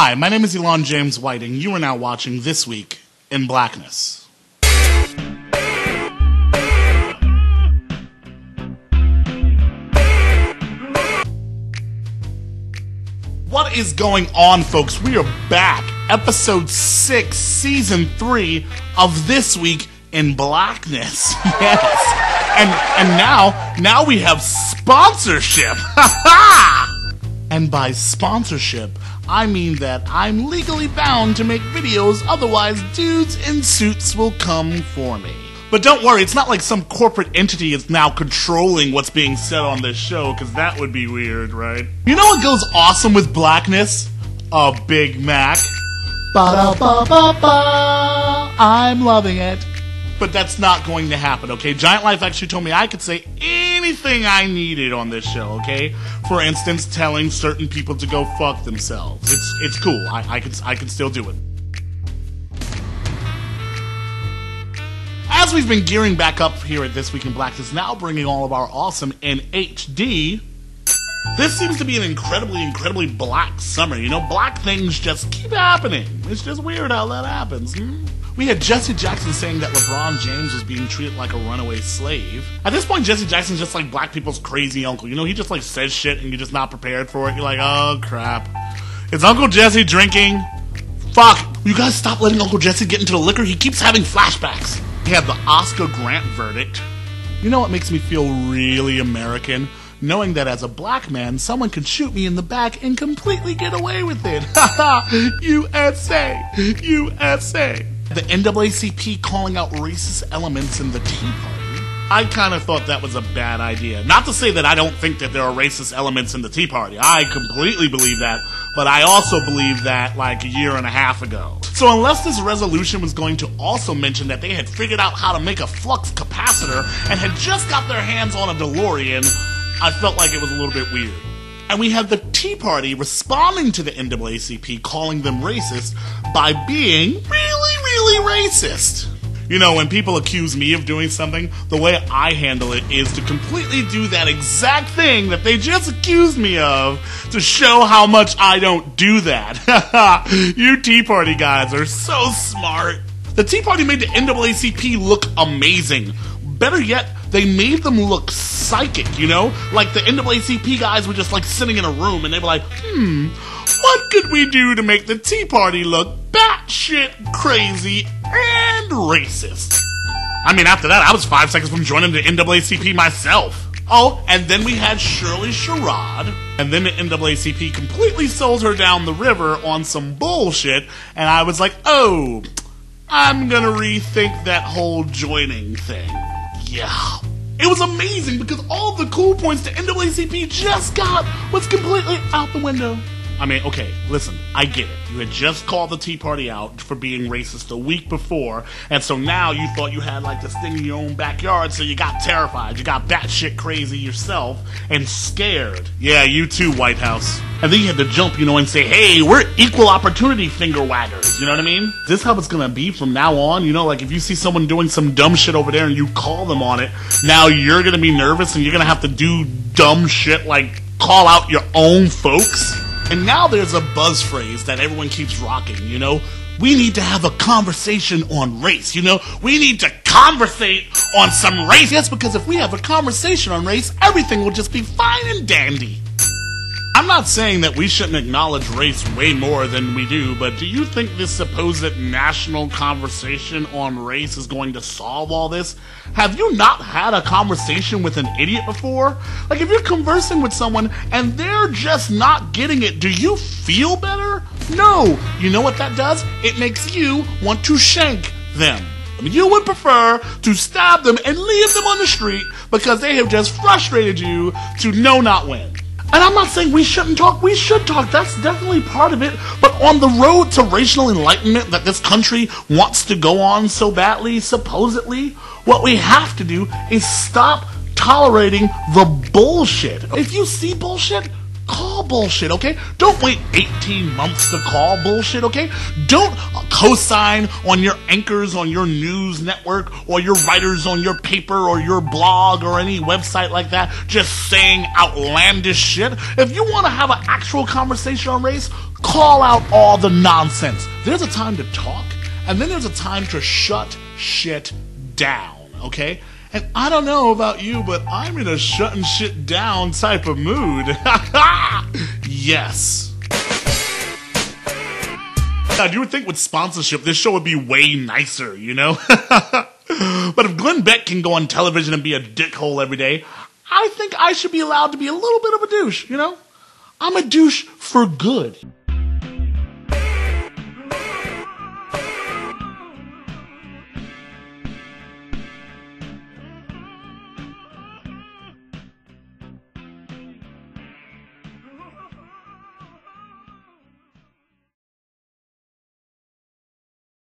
Hi, my name is Elon James Whiting. You are now watching This Week in Blackness. What is going on, folks? We are back. Episode 6, Season 3 of This Week in Blackness. Yes. And now we have sponsorship. And by sponsorship, I mean that I'm legally bound to make videos, otherwise dudes in suits will come for me. But don't worry, it's not like some corporate entity is now controlling what's being said on this show, because that would be weird, right? You know what goes awesome with Blackness? A Big Mac. Ba-da-ba-ba-ba. I'm loving it. But that's not going to happen, okay? Giant Life actually told me I could say anything I needed on this show, okay? For instance, telling certain people to go fuck themselves. It's cool. I can still do it. As we've been gearing back up here at This Week in Blackness, now bringing all of our awesome in HD, this seems to be an incredibly black summer. You know, black things just keep happening. It's just weird how that happens. We had Jesse Jackson saying that LeBron James was being treated like a runaway slave. At this point, Jesse Jackson's just like black people's crazy uncle. You know, he just like says shit and you're just not prepared for it. You're like, oh crap. Is Uncle Jesse drinking? Fuck. You guys stop letting Uncle Jesse get into the liquor. He keeps having flashbacks. We had the Oscar Grant verdict. You know what makes me feel really American? Knowing that as a black man, someone could shoot me in the back and completely get away with it. Haha! USA! USA! The NAACP calling out racist elements in the Tea Party. I kind of thought that was a bad idea. Not to say that I don't think that there are racist elements in the Tea Party. I completely believe that, but I also believe that like a year and a half ago. So unless this resolution was going to also mention that they had figured out how to make a flux capacitor and had just got their hands on a DeLorean, I felt like it was a little bit weird. And we have the Tea Party responding to the NAACP calling them racist by being really racist. You know, when people accuse me of doing something, the way I handle it is to completely do that exact thing that they just accused me of to show how much I don't do that. You Tea Party guys are so smart. The Tea Party made the NAACP look amazing. Better yet, they made them look psychic, you know? Like the NAACP guys were just like sitting in a room and they were like, what could we do to make the Tea Party look batshit crazy and racist? I mean, after that, I was 5 seconds from joining the NAACP myself. Oh, and then we had Shirley Sherrod, and then the NAACP completely sold her down the river on some bullshit, and I was like, oh, I'm gonna rethink that whole joining thing. Yeah. It was amazing because all the cool points the NAACP just got was completely out the window. I mean, okay, listen, I get it. You had just called the Tea Party out for being racist a week before, and so now you thought you had like this thing in your own backyard, so you got terrified. You got batshit crazy yourself and scared. Yeah, you too, White House. And then you had to jump, you know, and say, hey, we're equal opportunity finger waggers. You know what I mean? Is this how it's gonna be from now on? You know, like if you see someone doing some dumb shit over there and you call them on it, now you're gonna be nervous and you're gonna have to do dumb shit like call out your own folks? And now there's a buzz phrase that everyone keeps rocking, you know? We need to have a conversation on race, you know? We need to conversate on some race. Yes, because if we have a conversation on race, everything will just be fine and dandy. I'm not saying that we shouldn't acknowledge race way more than we do, but do you think this supposed national conversation on race is going to solve all this? Have you not had a conversation with an idiot before? Like, if you're conversing with someone and they're just not getting it, do you feel better? No. You know what that does? It makes you want to shank them. I mean, you would prefer to stab them and leave them on the street because they have just frustrated you to know not when. And I'm not saying we shouldn't talk. We should talk. That's definitely part of it. But on the road to racial enlightenment that this country wants to go on so badly, supposedly, what we have to do is stop tolerating the bullshit. If you see bullshit, call bullshit, okay? Don't wait 18 months to call bullshit, okay? Don't co-sign on your anchors on your news network or your writers on your paper or your blog or any website like that just saying outlandish shit. If you want to have an actual conversation on race, call out all the nonsense. There's a time to talk, and then there's a time to shut shit down, okay? And I don't know about you, but I'm in a shutting shit down type of mood. Yes. Now, you would think with sponsorship, this show would be way nicer, you know? But if Glenn Beck can go on television and be a dickhole every day, I think I should be allowed to be a little bit of a douche, you know? I'm a douche for good.